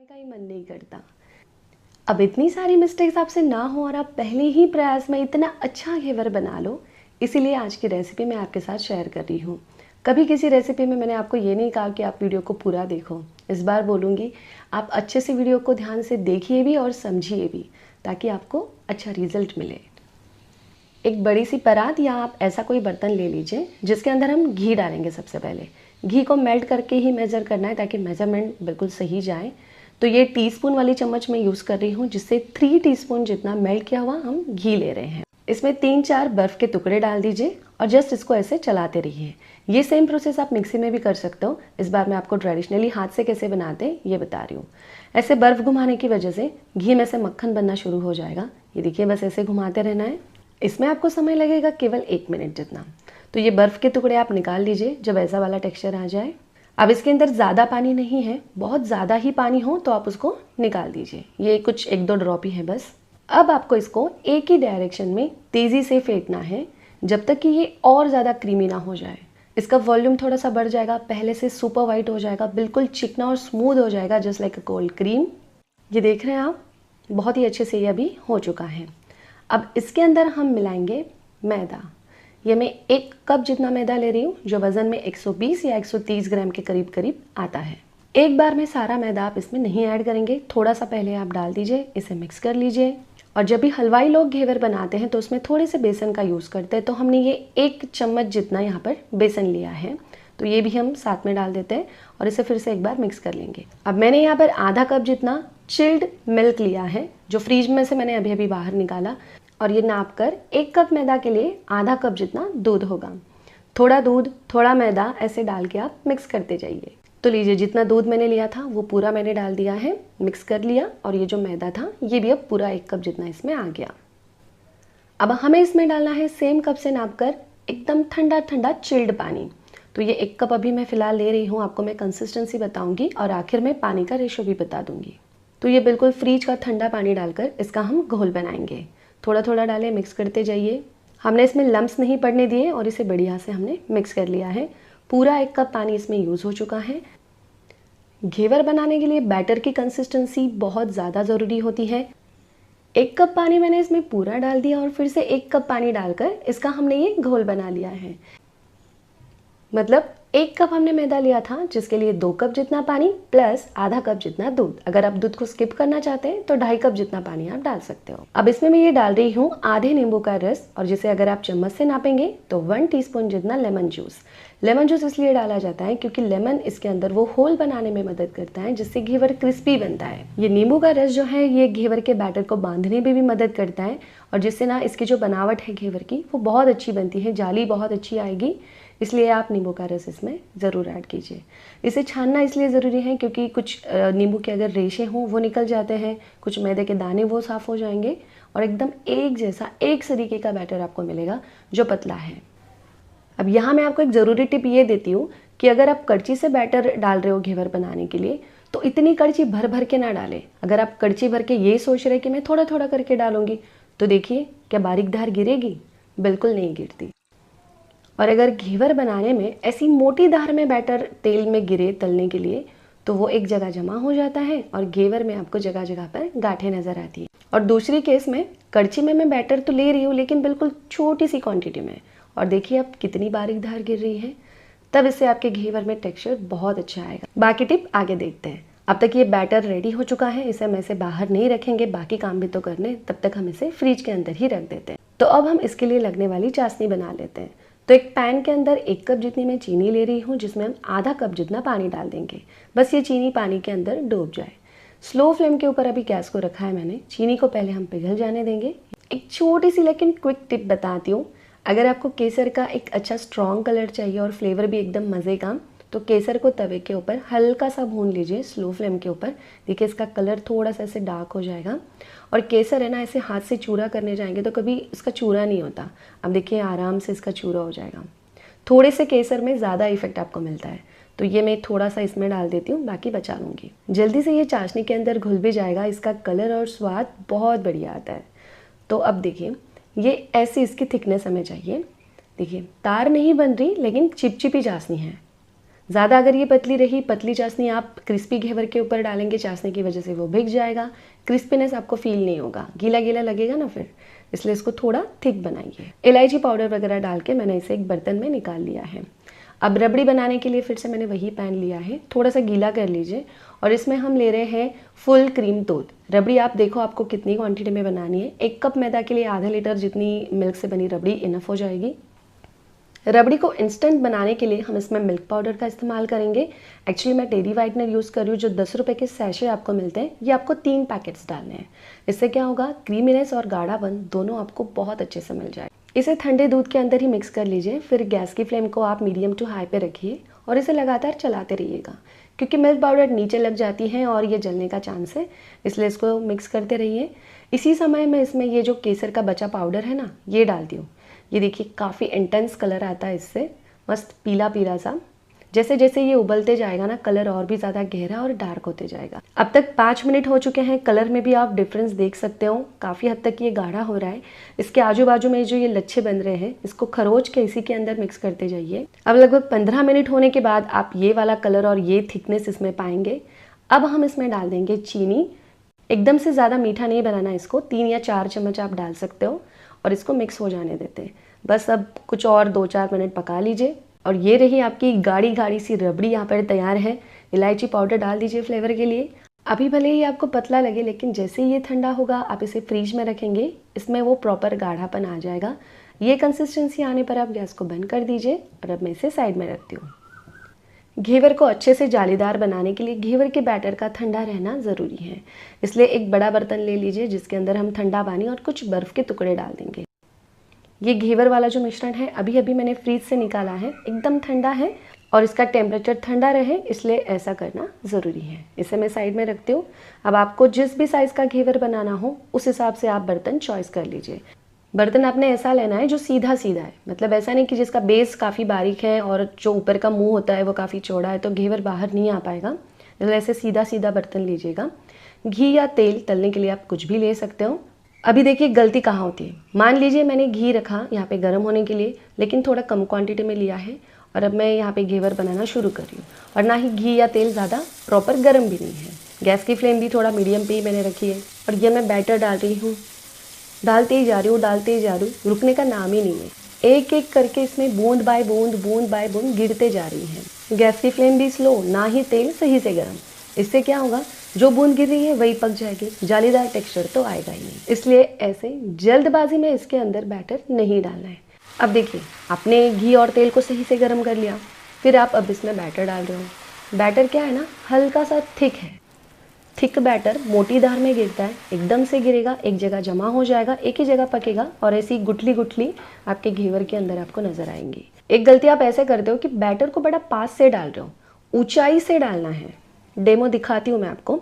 का ही मन नहीं करता। अब इतनी सारी मिस्टेक्स आपसे ना हो और आप पहले ही प्रयास में इतना अच्छा घेवर बना लो, इसीलिए आज की रेसिपी मैं आपके साथ शेयर कर रही हूँ। कभी किसी रेसिपी में मैंने आपको ये नहीं कहा कि आप वीडियो को पूरा देखो। इस बार बोलूँगी आप अच्छे से वीडियो को ध्यान से देखिए भी और समझिए भी, ताकि आपको अच्छा रिजल्ट मिले। एक बड़ी सी परात या आप ऐसा कोई बर्तन ले लीजिए जिसके अंदर हम घी डालेंगे। सबसे पहले घी को मेल्ट करके ही मेज़र करना है ताकि मेज़रमेंट बिल्कुल सही जाए। तो ये टीस्पून वाली चम्मच मैं यूज़ कर रही हूँ, जिससे 3 टीस्पून जितना मेल्ट किया हुआ हम घी ले रहे हैं। इसमें 3-4 बर्फ़ के टुकड़े डाल दीजिए और जस्ट इसको ऐसे चलाते रहिए। ये सेम प्रोसेस आप मिक्सी में भी कर सकते हो। इस बार मैं आपको ट्रेडिशनली हाथ से कैसे बनाते हैं ये बता रही हूँ। ऐसे बर्फ़ घुमाने की वजह से घी में से मक्खन बनना शुरू हो जाएगा। ये देखिए, बस ऐसे घुमाते रहना है। इसमें आपको समय लगेगा केवल 1 मिनट जितना। तो ये बर्फ़ के टुकड़े आप निकाल लीजिए जब ऐसा वाला टेक्सचर आ जाए। अब इसके अंदर ज़्यादा पानी नहीं है, बहुत ज़्यादा ही पानी हो तो आप उसको निकाल दीजिए। ये कुछ 1-2 ड्रॉप ही है बस। अब आपको इसको एक ही डायरेक्शन में तेज़ी से फेंटना है जब तक कि ये और ज़्यादा क्रीमी ना हो जाए। इसका वॉल्यूम थोड़ा सा बढ़ जाएगा, पहले से सुपर वाइट हो जाएगा, बिल्कुल चिकना और स्मूथ हो जाएगा, just like a cold cream. ये देख रहे हैं आप, बहुत ही अच्छे से ये अभी हो चुका है। अब इसके अंदर हम मिलाएंगे मैदा। ये मैं 1 कप जितना मैदा ले रही हूँ, जो वज़न में 120 या 130 ग्राम के करीब करीब आता है। एक बार में सारा मैदा आप इसमें नहीं ऐड करेंगे, थोड़ा सा पहले आप डाल दीजिए, इसे मिक्स कर लीजिए। और जब भी हलवाई लोग घेवर बनाते हैं तो उसमें थोड़े से बेसन का यूज़ करते हैं, तो हमने ये 1 चम्मच जितना यहाँ पर बेसन लिया है, तो ये भी हम साथ में डाल देते हैं और इसे फिर से एक बार मिक्स कर लेंगे। अब मैंने यहाँ पर आधा कप जितना चिल्ड मिल्क लिया है, जो फ्रीज में से मैंने अभी अभी बाहर निकाला, और ये नाप कर 1 कप मैदा के लिए आधा कप जितना दूध होगा। थोड़ा दूध थोड़ा मैदा ऐसे डाल के आप मिक्स करते जाइए। तो लीजिए, जितना दूध मैंने लिया था वो पूरा मैंने डाल दिया है, मिक्स कर लिया, और ये जो मैदा था ये भी अब पूरा 1 कप जितना इसमें आ गया। अब हमें इसमें डालना है सेम कप से नाप कर एकदम ठंडा ठंडा चिल्ड पानी। तो ये 1 कप अभी मैं फ़िलहाल ले रही हूँ, आपको मैं कंसिस्टेंसी बताऊँगी और आखिर में पानी का रेशो भी बता दूँगी। तो ये बिल्कुल फ्रीज का ठंडा पानी डालकर इसका हम घोल बनाएंगे। थोड़ा थोड़ा डालें, मिक्स करते जाइए। हमने इसमें लम्स नहीं पड़ने दिए और इसे बढ़िया से हमने मिक्स कर लिया है। पूरा 1 कप पानी इसमें यूज़ हो चुका है। घेवर बनाने के लिए बैटर की कंसिस्टेंसी बहुत ज़्यादा ज़रूरी होती है। 1 कप पानी मैंने इसमें पूरा डाल दिया और फिर से 1 कप पानी डालकर इसका हमने ये घोल बना लिया है। मतलब 1 कप हमने मैदा लिया था, जिसके लिए 2 कप जितना पानी प्लस आधा कप जितना दूध। अगर आप दूध को स्किप करना चाहते हैं तो 2.5 कप जितना पानी आप डाल सकते हो। अब इसमें मैं ये डाल रही हूँ आधे नींबू का रस, और जिसे अगर आप चम्मच से नापेंगे तो 1 टीस्पून जितना लेमन जूस। लेमन जूस इसलिए डाला जाता है क्योंकि लेमन इसके अंदर वो होल बनाने में मदद करता है, जिससे घेवर क्रिस्पी बनता है। ये नींबू का रस जो है ये घेवर के बैटर को बांधने में भी मदद करता है, और जिससे ना इसकी जो बनावट है घेवर की वो बहुत अच्छी बनती है, जाली बहुत अच्छी आएगी। इसलिए आप नींबू का रस इसमें ज़रूर ऐड कीजिए। इसे छानना इसलिए ज़रूरी है क्योंकि कुछ नींबू के अगर रेशे हों वो निकल जाते हैं, कुछ मैदे के दाने वो साफ़ हो जाएंगे, और एकदम एक जैसा एक तरीके का बैटर आपको मिलेगा जो पतला है। अब यहाँ मैं आपको एक ज़रूरी टिप ये देती हूँ कि अगर आप कड़छी से बैटर डाल रहे हो घेवर बनाने के लिए, तो इतनी कड़छी भर भर के ना डालें। अगर आप कड़छी भर के ये सोच रहे कि मैं थोड़ा थोड़ा करके डालूंगी, तो देखिए क्या बारीक धार गिरेगी? बिल्कुल नहीं गिरती। और अगर घेवर बनाने में ऐसी मोटी धार में बैटर तेल में गिरे तलने के लिए, तो वो एक जगह जमा हो जाता है और घेवर में आपको जगह जगह पर गांठें नज़र आती है। और दूसरी केस में कड़छी में मैं बैटर तो ले रही हूँ लेकिन बिल्कुल छोटी सी क्वांटिटी में, और देखिए अब कितनी बारीक धार गिर रही है, तब इससे आपके घेवर में टेक्सचर बहुत अच्छा आएगा। बाकी टिप आगे देखते हैं। अब तक ये बैटर रेडी हो चुका है, इसे हम ऐसे बाहर नहीं रखेंगे, बाकी काम भी तो करने, तब तक हम इसे फ्रिज के अंदर ही रख देते हैं। तो अब हम इसके लिए लगने वाली चाशनी बना लेते हैं। तो एक पैन के अंदर 1 कप जितनी मैं चीनी ले रही हूँ, जिसमें हम आधा कप जितना पानी डाल देंगे। बस ये चीनी पानी के अंदर डूब जाए। स्लो फ्लेम के ऊपर अभी गैस को रखा है मैंने। चीनी को पहले हम पिघल जाने देंगे। एक छोटी सी लेकिन क्विक टिप बताती हूँ, अगर आपको केसर का एक अच्छा स्ट्रॉन्ग कलर चाहिए और फ्लेवर भी एकदम मज़े का, तो केसर को तवे के ऊपर हल्का सा भून लीजिए स्लो फ्लेम के ऊपर। देखिए इसका कलर थोड़ा सा ऐसे डार्क हो जाएगा, और केसर है ना, ऐसे हाथ से चूरा करने जाएंगे तो कभी इसका चूरा नहीं होता। अब देखिए आराम से इसका चूरा हो जाएगा। थोड़े से केसर में ज़्यादा इफेक्ट आपको मिलता है, तो ये मैं थोड़ा सा इसमें डाल देती हूँ, बाकी बचा लूँगी। जल्दी से ये चाशनी के अंदर घुल भी जाएगा, इसका कलर और स्वाद बहुत बढ़िया आता है। तो अब देखिए ये ऐसी इसकी थिकनेस हमें चाहिए। देखिए तार नहीं बन रही लेकिन चिपचिपी चाशनी है, ज़्यादा अगर ये पतली रही, पतली चाशनी आप क्रिस्पी घेवर के ऊपर डालेंगे, चाशनी की वजह से वो भीग जाएगा, क्रिस्पीनेस आपको फील नहीं होगा, गीला गीला लगेगा ना फिर, इसलिए इसको थोड़ा थिक बनाइए। इलायची पाउडर वगैरह डाल के मैंने इसे एक बर्तन में निकाल लिया है। अब रबड़ी बनाने के लिए फिर से मैंने वही पैन लिया है, थोड़ा सा गीला कर लीजिए और इसमें हम ले रहे हैं फुल क्रीम दूध। रबड़ी आप देखो आपको कितनी क्वांटिटी में बनानी है। 1 कप मैदा के लिए आधा लीटर जितनी मिल्क से बनी रबड़ी इनफ हो जाएगी। रबड़ी को इंस्टेंट बनाने के लिए हम इसमें मिल्क पाउडर का इस्तेमाल करेंगे। एक्चुअली मैं डेरी वाइटनर यूज़ कर रही हूँ, जो 10 रुपये के सैशे आपको मिलते हैं, ये आपको 3 पैकेट्स डालने हैं। इससे क्या होगा, क्रीमीनेस और गाढ़ापन दोनों आपको बहुत अच्छे से मिल जाए। इसे ठंडे दूध के अंदर ही मिक्स कर लीजिए। फिर गैस की फ्लेम को आप मीडियम टू हाई पे रखिए और इसे लगातार चलाते रहिएगा, क्योंकि मिल्क पाउडर नीचे लग जाती है और ये जलने का चांस है, इसलिए इसको मिक्स करते रहिए। इसी समय में इसमें ये जो केसर का बचा पाउडर है ना, ये डालती हूँ। ये देखिए काफ़ी इंटेंस कलर आता है इससे, मस्त पीला पीला सा। जैसे जैसे ये उबलते जाएगा ना, कलर और भी ज़्यादा गहरा और डार्क होते जाएगा। अब तक 5 मिनट हो चुके हैं। कलर में भी आप डिफरेंस देख सकते हो, काफ़ी हद तक ये गाढ़ा हो रहा है। इसके आजू बाजू में जो ये लच्छे बन रहे हैं, इसको खरोच के इसी के अंदर मिक्स करते जाइए। अब लगभग 15 मिनट होने के बाद आप ये वाला कलर और ये थिकनेस इसमें पाएंगे। अब हम इसमें डाल देंगे चीनी। एकदम से ज़्यादा मीठा नहीं बनाना इसको, 3 या 4 चम्मच आप डाल सकते हो और इसको मिक्स हो जाने देते हैं। बस अब कुछ और 2-4 मिनट पका लीजिए और ये रही आपकी गाढ़ी गाढ़ी सी रबड़ी यहाँ पर तैयार है। इलायची पाउडर डाल दीजिए फ्लेवर के लिए। अभी भले ही आपको पतला लगे, लेकिन जैसे ये ठंडा होगा आप इसे फ्रीज में रखेंगे, इसमें वो प्रॉपर गाढ़ापन आ जाएगा। ये कंसिस्टेंसी आने पर आप गैस को बंद कर दीजिए और अब मैं इसे साइड में रखती हूँ। घेवर को अच्छे से जालीदार बनाने के लिए घेवर के बैटर का ठंडा रहना ज़रूरी है, इसलिए एक बड़ा बर्तन ले लीजिए जिसके अंदर हम ठंडा पानी और कुछ बर्फ़ के टुकड़े डाल देंगे। ये घेवर वाला जो मिश्रण है अभी अभी मैंने फ्रीज से निकाला है, एकदम ठंडा है और इसका टेम्परेचर ठंडा रहे इसलिए ऐसा करना ज़रूरी है। इसे मैं साइड में रखती हूँ। अब आपको जिस भी साइज़ का घेवर बनाना हो उस हिसाब से आप बर्तन चॉइस कर लीजिए। बर्तन आपने ऐसा लेना है जो सीधा सीधा है, मतलब ऐसा नहीं कि जिसका बेस काफ़ी बारीक है और जो ऊपर का मुंह होता है वो काफ़ी चौड़ा है, तो घेवर बाहर नहीं आ पाएगा। ऐसे सीधा सीधा बर्तन लीजिएगा। घी या तेल तलने के लिए आप कुछ भी ले सकते हो। अभी देखिए गलती कहाँ होती है। मान लीजिए मैंने घी रखा यहाँ पे गर्म होने के लिए, लेकिन थोड़ा कम क्वांटिटी में लिया है और अब मैं यहाँ पे घेवर बनाना शुरू कर रही हूँ, और ना ही घी या तेल ज़्यादा प्रॉपर गर्म भी नहीं है। गैस की फ्लेम भी थोड़ा मीडियम पे ही मैंने रखी है और ये मैं बैटर डाल रही हूँ, डालते ही जा रही हूँ, डालते ही जा रही हूँ, रुकने का नाम ही नहीं है। एक एक करके इसमें बूंद बाय बूंद गिरते जा रही है। गैस की फ्लेम भी स्लो, ना ही तेल सही से गर्म। इससे क्या होगा, जो बूंद गिर रही है वही पक जाएगी, जालीदार टेक्सचर तो आएगा ही नहीं। इसलिए ऐसे जल्दबाजी में इसके अंदर बैटर नहीं डालना है। अब देखिए आपने घी और तेल को सही से गर्म कर लिया, फिर आप अब इसमें बैटर डाल रहे हो। बैटर क्या है ना, हल्का सा थिक है। थिक बैटर मोटी धार में गिरता है, एकदम से गिरेगा, एक जगह जमा हो जाएगा, एक ही जगह पकेगा और ऐसी गुठली गुठली आपके घेवर के अंदर आपको नजर आएंगी। एक गलती आप ऐसे करते हो कि बैटर को बड़ा पास से डाल रहे हो, ऊंचाई से डालना है। डेमो दिखाती हूँ मैं आपको।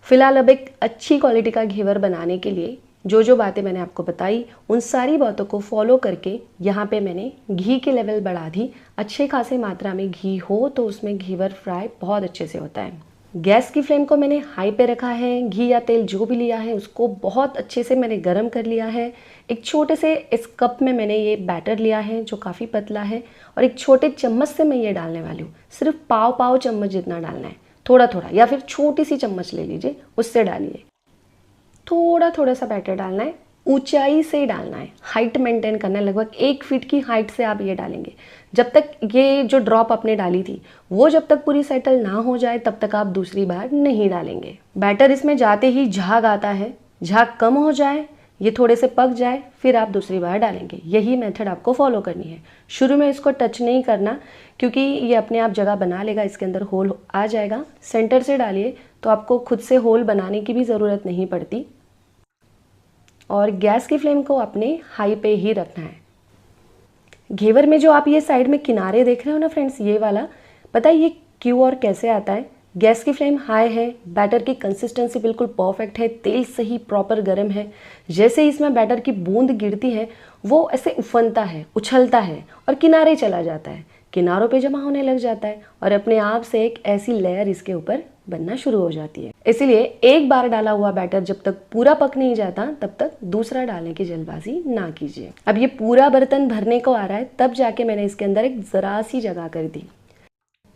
फिलहाल अब एक अच्छी क्वालिटी का घेवर बनाने के लिए जो जो बातें मैंने आपको बताई, उन सारी बातों को फॉलो करके यहाँ पे मैंने घी की लेवल बढ़ा दी। अच्छे खासे मात्रा में घी हो तो उसमें घेवर फ्राई बहुत अच्छे से होता है। गैस की फ्लेम को मैंने हाई पे रखा है। घी या तेल जो भी लिया है उसको बहुत अच्छे से मैंने गर्म कर लिया है। एक छोटे से इस कप में मैंने ये बैटर लिया है जो काफ़ी पतला है, और एक छोटे चम्मच से मैं ये डालने वाली हूँ। सिर्फ पाव चम्मच जितना डालना है, थोड़ा थोड़ा, या फिर छोटी सी चम्मच ले लीजिए, उससे डालिए। थोड़ा थोड़ा सा बैटर डालना है, ऊंचाई से डालना है, हाइट मेंटेन करना है। लगभग 1 फीट की हाइट से आप ये डालेंगे। जब तक ये जो ड्रॉप आपने डाली थी वो जब तक पूरी सेटल ना हो जाए तब तक आप दूसरी बार नहीं डालेंगे। बैटर इसमें जाते ही झाग आता है, झाग कम हो जाए, ये थोड़े से पक जाए, फिर आप दूसरी बार डालेंगे। यही मेथड आपको फॉलो करनी है। शुरू में इसको टच नहीं करना, क्योंकि ये अपने आप जगह बना लेगा, इसके अंदर होल आ जाएगा। सेंटर से डालिए तो आपको खुद से होल बनाने की भी ज़रूरत नहीं पड़ती। और गैस की फ्लेम को अपने हाई पे ही रखना है। घेवर में जो आप ये साइड में किनारे देख रहे हो ना फ्रेंड्स, ये वाला, पता है ये क्यों और कैसे आता है? गैस की फ्लेम हाई है, बैटर की कंसिस्टेंसी बिल्कुल परफेक्ट है, तेल सही प्रॉपर गर्म है। जैसे ही इसमें बैटर की बूंद गिरती है वो ऐसे उफनता है, उछलता है और किनारे चला जाता है, किनारों पे जमा होने लग जाता है और अपने आप से एक ऐसी लेयर इसके ऊपर बनना शुरू हो जाती है। इसीलिए एक बार डाला हुआ बैटर जब तक पूरा पक नहीं जाता तब तक दूसरा डालने की जल्दबाजी ना कीजिए। अब ये पूरा बर्तन भरने को आ रहा है, तब जाके मैंने इसके अंदर एक ज़रा सी जगह कर दी।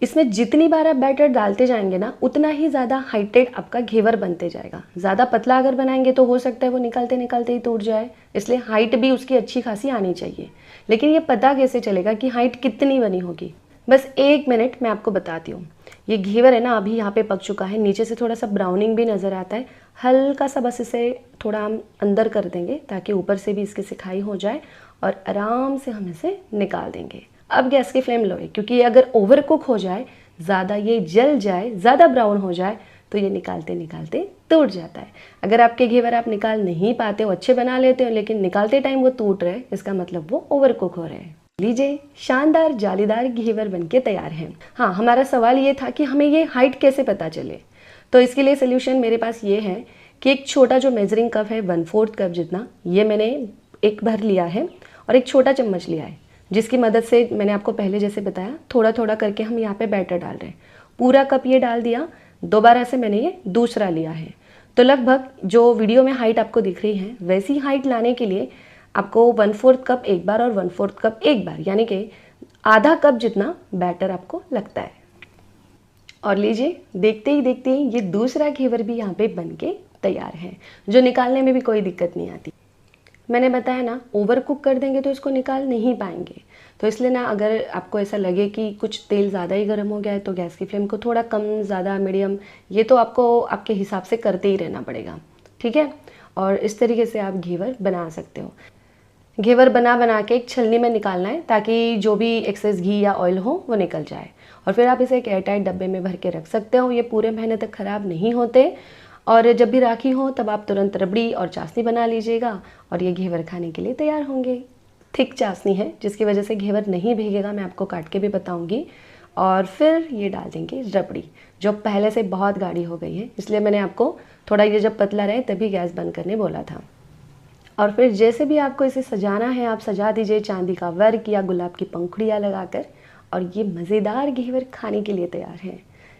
इसमें जितनी बार आप बैटर डालते जाएंगे ना, उतना ही ज़्यादा हाइटेड आपका घेवर बनते जाएगा। ज़्यादा पतला अगर बनाएंगे तो हो सकता है वो निकालते निकालते ही टूट जाए, इसलिए हाइट भी उसकी अच्छी खासी आनी चाहिए। लेकिन ये पता कैसे चलेगा कि हाइट कितनी बनी होगी? बस 1 मिनट मैं आपको बताती हूँ। ये घेवर है ना, अभी यहाँ पे पक चुका है, नीचे से थोड़ा सा ब्राउनिंग भी नज़र आता है। हल्का सा बस इसे थोड़ा हम अंदर कर देंगे ताकि ऊपर से भी इसकी सिकाई हो जाए और आराम से हम इसे निकाल देंगे। अब गैस की फ्लेम लो है, क्योंकि ये अगर ओवर कुक हो जाए, ज़्यादा ये जल जाए, ज़्यादा ब्राउन हो जाए तो ये निकालते निकालते टूट जाता है। अगर आपके घेवर आप निकाल नहीं पाते हो, अच्छे बना लेते हो लेकिन निकालते टाइम वो टूट रहे, इसका मतलब वो ओवर कुक हो रहे हैं। लीजिए, शानदार जालीदार घेवर बनके तैयार हैं। हाँ, हमारा सवाल ये था कि हमें ये हाइट कैसे पता चले। तो इसके लिए सोल्यूशन मेरे पास ये है कि एक छोटा जो मेजरिंग कप है 1/4 कप जितना, ये मैंने एक भर लिया है और एक छोटा चम्मच लिया है, जिसकी मदद से मैंने आपको पहले जैसे बताया थोड़ा थोड़ा करके हम यहाँ पे बैटर डाल रहे हैं। पूरा कप ये डाल दिया, दोबारा से मैंने ये दूसरा लिया है। तो लगभग जो वीडियो में हाइट आपको दिख रही है वैसी हाइट लाने के लिए आपको 1/4 कप एक बार और 1/4 कप एक बार, यानी कि आधा कप जितना बैटर आपको लगता है। और लीजिए, देखते ही देखते ही ये दूसरा घेवर भी यहाँ पे बनके तैयार है, जो निकालने में भी कोई दिक्कत नहीं आती। मैंने बताया ना, ओवर कुक कर देंगे तो इसको निकाल नहीं पाएंगे। तो इसलिए ना, अगर आपको ऐसा लगे कि कुछ तेल ज़्यादा ही गर्म हो गया है तो गैस की फ्लेम को थोड़ा कम, ज़्यादा, मीडियम, ये तो आपको आपके हिसाब से करते ही रहना पड़ेगा, ठीक है। और इस तरीके से आप घेवर बना सकते हो। घेवर बना बना के एक छलनी में निकालना है ताकि जो भी एक्सेस घी या ऑयल हो वो निकल जाए। और फिर आप इसे एक एयरटाइट डब्बे में भर के रख सकते हो। ये पूरे महीने तक ख़राब नहीं होते। और जब भी राखी हो तब आप तुरंत रबड़ी और चाशनी बना लीजिएगा और ये घेवर खाने के लिए तैयार होंगे। थिक चाशनी है जिसकी वजह से घेवर नहीं भीगेगा, मैं आपको काट के भी बताऊंगी। और फिर ये डाल देंगे रबड़ी, जो पहले से बहुत गाढ़ी हो गई है, इसलिए मैंने आपको थोड़ा ये जब पतला रहे तभी गैस बंद करने बोला था। और फिर जैसे भी आपको इसे सजाना है आप सजा दीजिए, चांदी का वर्क या गुलाब की पंखुड़ियाँ लगाकर, और ये मज़ेदार घेवर खाने के लिए तैयार है।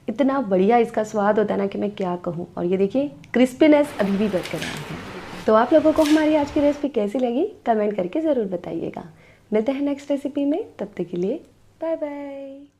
इतना बढ़िया इसका स्वाद होता है ना कि मैं क्या कहूँ। और ये देखिए, क्रिस्पीनेस अभी भी बरकरार है। तो आप लोगों को हमारी आज की रेसिपी कैसी लगी कमेंट करके ज़रूर बताइएगा। मिलते हैं नेक्स्ट रेसिपी में, तब तक के लिए बाय बाय।